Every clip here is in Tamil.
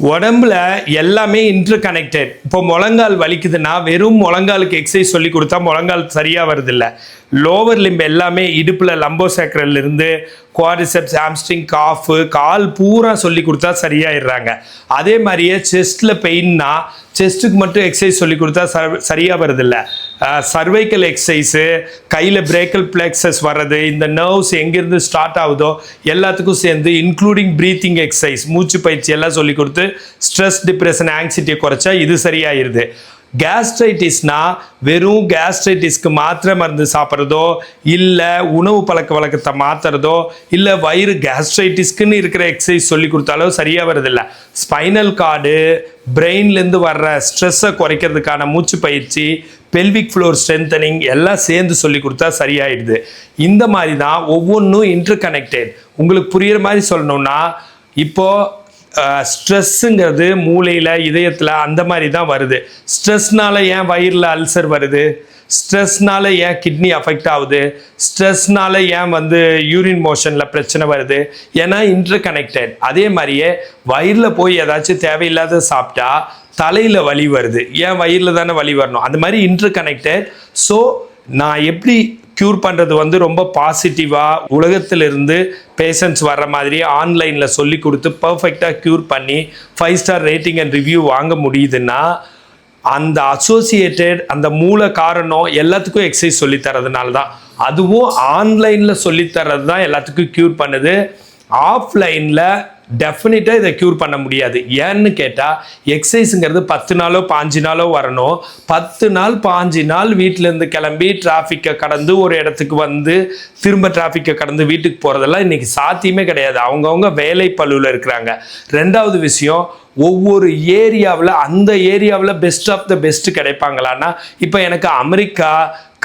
உடம்புல எல்லாமே இன்டர் கனெக்டட். இப்போ முழங்கால் வலிக்குதுன்னா வெறும் முழங்காலுக்கு எக்ஸசைஸ் சொல்லி கொடுத்தா முழங்கால் சரியாக வருதில்ல. லோவர் லிம்ப் எல்லாமே இடுப்பில் லம்போசேக்ரல் இருந்து குவாரிசெப்ஸ், ஹாம்ஸ்ட்ரிங், காஃபு, கால் பூரா சொல்லி கொடுத்தா சரியாயிடுறாங்க. அதே மாதிரியே செஸ்ட்டில் பெயின்னா செஸ்ட்டுக்கு மட்டும் எக்ஸசைஸ் சொல்லி கொடுத்தா சரியாக வருதில்ல. சர்வைக்கல் எக்ஸசைஸு, கையில் பிரேக்கல் பிளெக்ஸஸ் வர்றது, இந்த நர்வ்ஸ் எங்கேருந்து ஸ்டார்ட் ஆகுதோ எல்லாத்துக்கும் சேர்ந்து இன்க்ளூடிங் ப்ரீத்திங் எக்ஸசைஸ், மூச்சு பயிற்சி எல்லாம் சொல்லி கொடுத்து ஸ்ட்ரெஸ், டிப்ரெஷன், ஆங்ஸைட்டியை குறைச்சா இது சரியாயிருது. கேஸ்ட்ரைட்டிஸ்னா வெறும் கேஸ்ட்ரைட்டிஸ்க்கு மாத்திரை மருந்து சாப்பிட்றதோ இல்லை உணவு பழக்க வழக்கத்தை மாற்றுறதோ இல்லை வயிறு கேஸ்ட்ரைட்டிஸ்க்குன்னு இருக்கிற எக்ஸசைஸ் சொல்லி கொடுத்தாலும் சரியாக வருதில்ல. ஸ்பைனல் கார்டு, பிரெயின்லேருந்து வர்ற ஸ்ட்ரெஸ்ஸை குறைக்கிறதுக்கான மூச்சு பயிற்சி, பெல்விக் ஃப்ளோர் ஸ்ட்ரென்தனிங் எல்லாம் சேர்ந்து சொல்லி கொடுத்தா சரியாயிடுது. இந்த மாதிரி தான் ஒவ்வொன்றும் இன்டர் கனெக்டட். உங்களுக்கு புரிகிற மாதிரி சொல்லணும்னா இப்போது ஸ்ட்ரெஸ்ஸுங்கிறது மூளையில், இதயத்தில் அந்த மாதிரி தான் வருது. ஸ்ட்ரெஸ்னால ஏன் வயிறில் அல்சர் வருது, ஸ்ட்ரெஸ்னால ஏன் கிட்னி அஃபெக்ட் ஆகுது, ஸ்ட்ரெஸ்னால ஏன் யூரின் மோஷனில் பிரச்சனை வருது, ஏன்னா இன்டர் கனெக்டட். அதே மாதிரியே வயிறில் போய் ஏதாச்சும் தேவையில்லாத சாப்பிட்டா தலையில் வலி வருது, ஏன் வயிறில் தானே வலி வரணும். அந்த மாதிரி இன்டர் கனெக்டட். ஸோ நான் எப்படி க்யூர் பண்ணுறது ரொம்ப பாசிட்டிவாக உலகத்திலிருந்து பேஷண்ட்ஸ் வர்ற மாதிரி ஆன்லைனில் சொல்லி கொடுத்து பர்ஃபெக்டாக க்யூர் பண்ணி 5 ஸ்டார் ரேட்டிங் அண்ட் ரிவ்யூ வாங்க முடியுதுன்னா அந்த அசோசியேட்டட் அந்த மூல காரணம் எல்லாத்துக்கும் எக்ஸசைஸ் சொல்லித்தரதுனால தான். அதுவும் ஆன்லைனில் சொல்லித்தரது தான் எல்லாத்துக்கும் க்யூர் பண்ணுது. ஆஃப்லைனில் டெஃபினட்டாக இதை க்யூர் பண்ண முடியாது. ஏன்னு கேட்டால் எக்ஸசைஸுங்கிறது 10 நாளோ 5 நாளோ வரணும். 10 நாள் 5 நாள் வீட்டிலேருந்து கிளம்பி டிராஃபிக்கை கடந்து ஒரு இடத்துக்கு திரும்ப டிராஃபிக்கை கடந்து வீட்டுக்கு போகிறதெல்லாம் இன்றைக்கி சாத்தியமே கிடையாது. அவங்கவுங்க வேலை பளுவில் இருக்கிறாங்க. ரெண்டாவது விஷயம், ஒவ்வொரு ஏரியாவில் அந்த ஏரியாவில் பெஸ்ட் ஆஃப் த பெஸ்ட்டு கிடைப்பாங்களான்னா இப்போ எனக்கு அமெரிக்கா,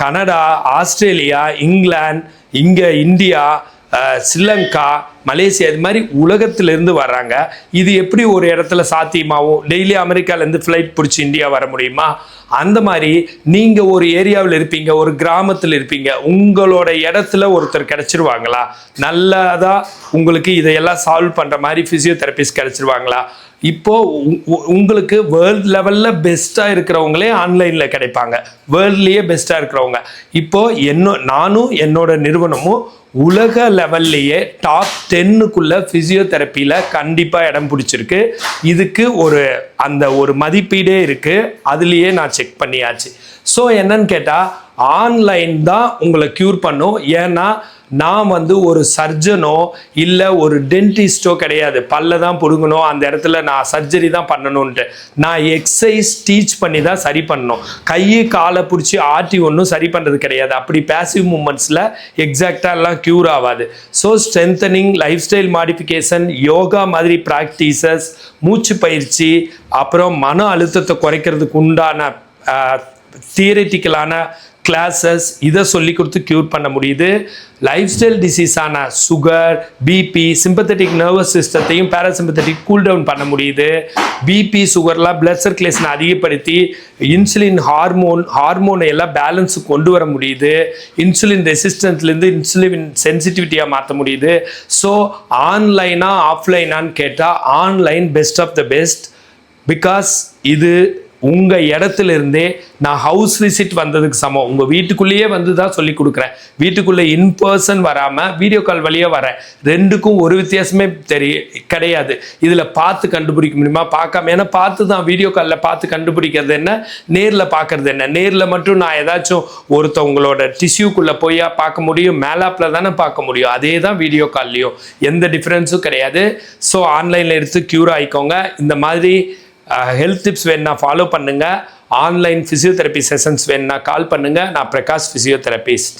கனடா, ஆஸ்திரேலியா, இங்கிலாந்து, இங்கே இந்தியா, ஸ்ரீலங்கா, மலேசியா, இது மாதிரி உலகத்திலேருந்து வர்றாங்க. இது எப்படி ஒரு இடத்துல சாத்தியமாகும்? டெய்லி அமெரிக்காலேருந்து ஃப்ளைட் பிடிச்சி இந்தியா வர முடியுமா? அந்த மாதிரி நீங்கள் ஒரு ஏரியாவில் இருப்பீங்க, ஒரு கிராமத்தில் இருப்பீங்க, உங்களோட இடத்துல ஒருத்தர் கிடச்சிருவாங்களா? நல்லதாக உங்களுக்கு இதையெல்லாம் சால்வ் பண்ணுற மாதிரி ஃபிசியோதெரபிஸ்ட் கிடச்சிருவாங்களா? இப்போது உங்களுக்கு வேர்ல்டு லெவலில் பெஸ்ட்டாக இருக்கிறவங்களே ஆன்லைனில் கிடைப்பாங்க. வேர்ல்ட்லேயே பெஸ்ட்டாக இருக்கிறவங்க இப்போது நானும் என்னோட நிறுவனமும் உலக லெவல்லையே டாப் 10க்குள்ள ஃபிசியோதெரப்பியில் கண்டிப்பாக இடம் பிடிச்சிருக்கு. இதுக்கு ஒரு மதிப்பீடே இருக்குது. அதுலேயே நான் செக் பண்ணியாச்சு. ஸோ என்னன்னு கேட்டால் ஆன்லைன் தான் உங்களை க்யூர் பண்ணும். ஏன்னா நான் ஒரு சர்ஜனோ இல்லை ஒரு டென்டிஸ்டோ கிடையாது. பல்ல தான் பிடுங்கணும், அந்த இடத்துல நான் சர்ஜரி தான் பண்ணணுன்ட்டு. நான் எக்ஸசைஸ் டீச் பண்ணி தான் சரி பண்ணணும். கையை காலை பிடிச்சி ஆட்டி ஒன்றும் சரி பண்ணுறது கிடையாது. அப்படி பேசிவ் மூமெண்ட்ஸில் எக்ஸாக்டாக எல்லாம் க்யூர் ஆகாது. So strengthening, life style modification, yoga மாதிரி ப்ராக்டிசஸ், மூச்சு பயிற்சி, அப்புறம் மன அழுத்தத்தை குறைக்கிறதுக்கு உண்டான தியரிட்டிக்கலான கிளாஸஸ், இதை சொல்லி கொடுத்து க்யூர் பண்ண முடியுது. லைஃப் ஸ்டைல் டிசீஸான சுகர், பிபி, சிம்பத்தட்டிக் நர்வஸ் சிஸ்டத்தையும் பேராசிம்பத்தட்டிக் கூல் டவுன் பண்ண முடியுது. பிபி, சுகர்லாம் பிளட் சர்க்குலேஷனை அதிகப்படுத்தி இன்சுலின் ஹார்மோனை எல்லாம் பேலன்ஸுக்கு கொண்டு வர முடியுது. இன்சுலின் ரெசிஸ்டன்ட்லேருந்து இன்சுலின் சென்சிட்டிவிட்டியாக மாற்ற முடியுது. ஸோ ஆன்லைனா ஆஃப்லைனான்னு கேட்டால் online best of the best. Because இது உங்கள் இடத்துலேருந்தே நான் ஹவுஸ் விசிட் வந்ததுக்கு சமம். உங்கள் வீட்டுக்குள்ளேயே தான் சொல்லி கொடுக்குறேன். வீட்டுக்குள்ளே இன்பர்சன் வராமல் வீடியோ கால் வழியாக வரேன். ரெண்டுக்கும் ஒரு வித்தியாசமே கிடையாது. இதில் பார்த்து கண்டுபிடிக்க முடியுமா? பார்க்காம. ஏன்னா பார்த்து தான் வீடியோ காலில் பார்த்து கண்டுபிடிக்கிறது என்ன, நேரில் பார்க்குறது என்ன. நேரில் மட்டும் நான் ஏதாச்சும் ஒருத்தவங்களோட டிஷ்யூக்குள்ளே போய் பார்க்க முடியும், மேலாப்பில் தானே பார்க்க முடியும். அதே தான் வீடியோ கால்லையும், எந்த டிஃப்ரென்ஸும் கிடையாது. ஸோ ஆன்லைனில் எடுத்து க்யூர் ஆகிக்கோங்க. இந்த மாதிரி ஹெல்த் டிப்ஸ் வேணுன்னா ஃபாலோ பண்ணுங்கள். ஆன்லைன் ஃபிசியோதெரப்பி செஷன்ஸ் வேணுன்னா கால் பண்ணுங்கள். நான் பிரகாஷ் ஃபிசியோதெரபிஸ்ட்.